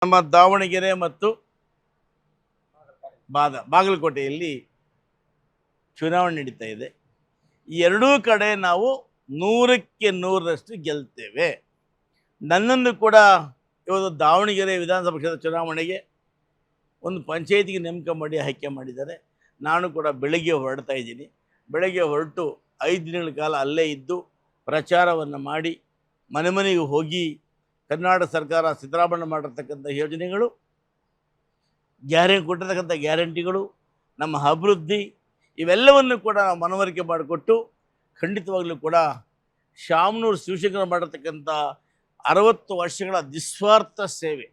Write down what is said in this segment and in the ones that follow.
ನಮ್ಮ ದಾವಣಗೆರೆ ಮತ್ತು ಬಾಗಲಕೋಟೆಯಲ್ಲಿ ಚುನಾವಣೆ ನಡೀತಾ ಇದೆ. ಈ ಎರಡೂ ಕಡೆ ನಾವು 100ಕ್ಕೆ 100ರಷ್ಟು ಗೆಲ್ತೇವೆ. ನನ್ನನ್ನು ಕೂಡ ಇವತ್ತು ದಾವಣಗೆರೆ ವಿಧಾನಸಭಾ ಕ್ಷೇತ್ರದ ಚುನಾವಣೆಗೆ ಒಂದು ಪಂಚಾಯತಿಗೆ ನೇಮಕ ಮಾಡಿ ಆಯ್ಕೆ ಮಾಡಿದ್ದಾರೆ. ನಾನು ಕೂಡ ಬೆಳಗ್ಗೆ ಹೊರಡ್ತಾ ಇದ್ದೀನಿ. ಬೆಳಗ್ಗೆ ಹೊರಟು 5 ದಿನಗಳ ಕಾಲ ಅಲ್ಲೇ ಇದ್ದು ಪ್ರಚಾರವನ್ನು ಮಾಡಿ ಮನೆ ಮನೆಗೆ ಹೋಗಿ ಕರ್ನಾಟಕ ಸರ್ಕಾರ ಸಿದ್ದರಾಮಯ್ಯ ಮಾಡಿರ್ತಕ್ಕಂಥ ಯೋಜನೆಗಳು, ಕೊಟ್ಟಿರ್ತಕ್ಕಂಥ ಗ್ಯಾರಂಟಿಗಳು, ನಮ್ಮ ಅಭಿವೃದ್ಧಿ ಇವೆಲ್ಲವನ್ನು ಕೂಡ ನಾವು ಮನವರಿಕೆ ಮಾಡಿಕೊಟ್ಟು ಖಂಡಿತವಾಗಲೂ ಕೂಡ ಶಾಮನೂರು ಶಿವಶಂಕರ ಮಾಡಿರ್ತಕ್ಕಂಥ 60 ವರ್ಷಗಳ ನಿಸ್ವಾರ್ಥ ಸೇವೆ,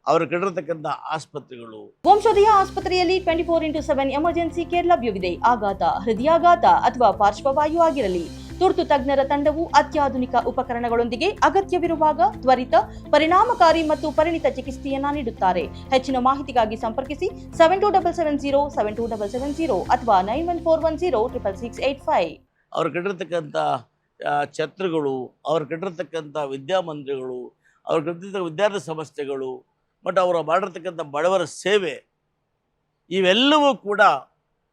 ಅವರು ಕಟ್ಟಿರ್ತಕ್ಕಂಥ ಆಸ್ಪತ್ರೆಗಳು. ವಂಶೋದಯ ಆಸ್ಪತ್ರೆಯಲ್ಲಿ 24x7 ಎಮರ್ಜೆನ್ಸಿ ಕೇರ್ ಲಭ್ಯವಿದೆ. ಆಘಾತ, ಹೃದಯಾಘಾತ ಅಥವಾ ಪಾರ್ಶ್ವವಾಯು ಆಗಿರಲಿ, ತುರ್ತು ತಜ್ಞರ ತಂಡವು ಅತ್ಯಾಧುನಿಕ ಉಪಕರಣಗಳೊಂದಿಗೆ ಅಗತ್ಯವಿರುವಾಗ ತ್ವರಿತ, ಪರಿಣಾಮಕಾರಿ ಮತ್ತು ಪರಿಣಿತ ಚಿಕಿತ್ಸೆಯನ್ನ ನೀಡುತ್ತಾರೆ. ಹೆಚ್ಚಿನ ಮಾಹಿತಿಗಾಗಿ ಸಂಪರ್ಕಿಸಿ 7270 ಅಥವಾ 9141066685. ಅವರು ಕಟ್ಟಿರ್ತಕ್ಕಂಥ ಛತ್ರಗಳು, ಅವರು ಕಟ್ಟಿರ್ತಕ್ಕಂಥ ವಿದ್ಯಾಮಂದಿರಗಳು, ಅವರು ಕಟ್ಟಿರ್ತಕ್ಕಂಥ ವಿದ್ಯಾರ್ಥಿ ಸಂಸ್ಥೆಗಳು ಮತ್ತು ಅವರು ಮಾಡಿರ್ತಕ್ಕಂಥ ಬಡವರ ಸೇವೆ ಇವೆಲ್ಲವೂ ಕೂಡ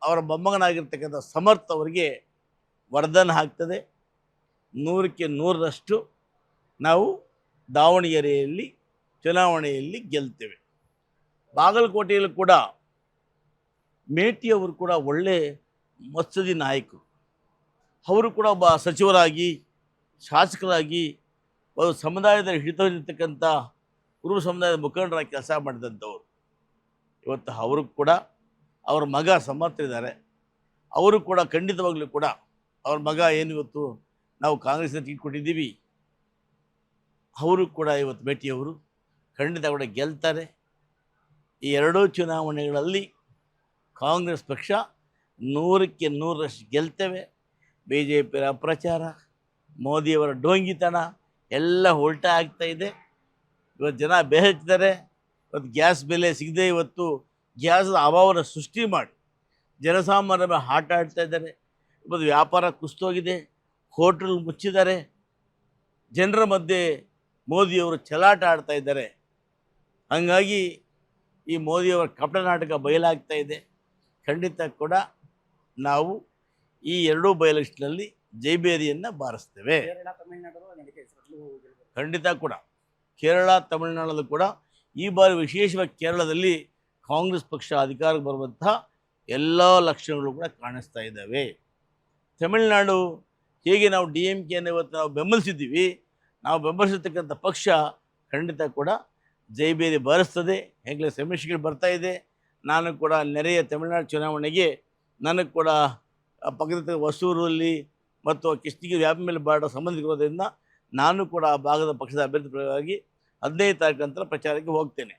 ಅವರ ಮೊಮ್ಮಗನಾಗಿರ್ತಕ್ಕಂಥ ಸಮರ್ಥ ಅವರಿಗೆ ವರದಾನ ಆಗ್ತದೆ. 100ಕ್ಕೆ 100ರಷ್ಟು ನಾವು ದಾವಣಗೆರೆಯಲ್ಲಿ ಚುನಾವಣೆಯಲ್ಲಿ ಗೆಲ್ತೇವೆ. ಬಾಗಲಕೋಟೆಯಲ್ಲಿ ಕೂಡ ಮೇಟಿಯವರು ಕೂಡ ಒಳ್ಳೆ ಮತ್ಸದಿ ನಾಯಕರು. ಅವರು ಕೂಡ ಒಬ್ಬ ಸಚಿವರಾಗಿ, ಶಾಸಕರಾಗಿ, ಒಂದು ಸಮುದಾಯದ ಹಿಡಿತವಿರ್ತಕ್ಕಂಥ ಕುರುಬ ಸಮುದಾಯದ ಮುಖಂಡರಾಗಿ ಕೆಲಸ ಮಾಡಿದಂಥವ್ರು. ಇವತ್ತು ಅವರು ಕೂಡ ಅವ್ರ ಮಗ ಸಮರ್ಥರಿದ್ದಾರೆ. ಅವರು ಕೂಡ ಖಂಡಿತವಾಗಲೂ ಕೂಡ ಅವ್ರ ಮಗ ಏನು ಇವತ್ತು ನಾವು ಕಾಂಗ್ರೆಸ್ನ ಟಿಕೆಟ್ ಕೊಟ್ಟಿದ್ದೀವಿ, ಅವರು ಕೂಡ ಇವತ್ತು ಭೇಟಿಯವರು ಖಂಡಿತ ಕೂಡ ಗೆಲ್ತಾರೆ. ಈ ಎರಡೂ ಚುನಾವಣೆಗಳಲ್ಲಿ ಕಾಂಗ್ರೆಸ್ ಪಕ್ಷ 100ಕ್ಕೆ 100ರಷ್ಟು ಗೆಲ್ತೇವೆ. BJಪಿಯವರ ಅಪ್ರಚಾರ, ಮೋದಿಯವರ ಡೋಂಗಿತನ ಎಲ್ಲ ಉಲ್ಟಾ ಆಗ್ತಾಯಿದೆ. ಇವತ್ತು ಜನ ಬೇಹೆಚ್ಚಿದ್ದಾರೆ. ಇವತ್ತು ಗ್ಯಾಸ್ ಬೆಲೆ ಸಿಗದೆ ಇವತ್ತು ಗ್ಯಾಸ್ ಅಭಾವನ ಸೃಷ್ಟಿ ಮಾಡಿ ಜನಸಾಮಾನ್ಯರ ಮೇಲೆ ಆಟ ಆಡ್ತಾ ಇದ್ದಾರೆ. ಇವತ್ತು ವ್ಯಾಪಾರ ಕುಸಿತೋಗಿದೆ, ಹೋಟೆಲ್ ಮುಚ್ಚಿದ್ದಾರೆ, ಜನರ ಮಧ್ಯೆ ಮೋದಿಯವರು ಚೆಲ್ಲಾಟ ಆಡ್ತಾ ಇದ್ದಾರೆ. ಹಾಗಾಗಿ ಈ ಮೋದಿಯವರ ಕಪಟ ನಾಟಕ ಬಯಲಾಗ್ತಾ ಇದೆ. ಖಂಡಿತ ಕೂಡ ನಾವು ಈ ಎರಡೂ ಬಯಲಕ್ಷನಲ್ಲಿ ಜೈಬೇರಿಯನ್ನು ಬಾರಿಸ್ತೇವೆ. ಖಂಡಿತ ಕೂಡ ಕೇರಳ, ತಮಿಳುನಾಡಲ್ಲೂ ಕೂಡ ಈ ಬಾರಿ ವಿಶೇಷವಾಗಿ ಕೇರಳದಲ್ಲಿ ಕಾಂಗ್ರೆಸ್ ಪಕ್ಷ ಅಧಿಕಾರಕ್ಕೆ ಬರುವಂಥ ಎಲ್ಲ ಲಕ್ಷಣಗಳು ಕೂಡ ಕಾಣಿಸ್ತಾ ಇದ್ದಾವೆ. ತಮಿಳುನಾಡು ಹೇಗೆ ನಾವು DMKಯನ್ನು ಇವತ್ತು ನಾವು ಬೆಂಬಲಿಸಿದ್ದೀವಿ, ನಾವು ಬೆಂಬಲಿಸಿರ್ತಕ್ಕಂಥ ಪಕ್ಷ ಖಂಡಿತ ಕೂಡ ಜೈಬೇರಿ ಬಾರಿಸ್ತದೆ. ಹೇಗೆ ಸಮೀಕ್ಷೆಗಳು ಬರ್ತಾ ಇದೆ. ನಾನು ಕೂಡ ನೆರೆಯ ತಮಿಳುನಾಡು ಚುನಾವಣೆಗೆ ನನಗೆ ಕೂಡ ಪಕ್ಕದ ಹೊಸೂರಲ್ಲಿ ಮತ್ತು ಕೃಷ್ಣಗಿರಿ ವ್ಯಾಪ್ತಿ ಮೇಲೆ ಬಾಡೋ ಸಂಬಂಧಿಕರೋದ್ರಿಂದ ನಾನು ಕೂಡ ಆ ಭಾಗದ ಪಕ್ಷದ ಅಭ್ಯರ್ಥಿ ಪರವಾಗಿ 15 ತಾರೀಕು ನಂತರ ಪ್ರಚಾರಕ್ಕೆ ಹೋಗ್ತೇನೆ.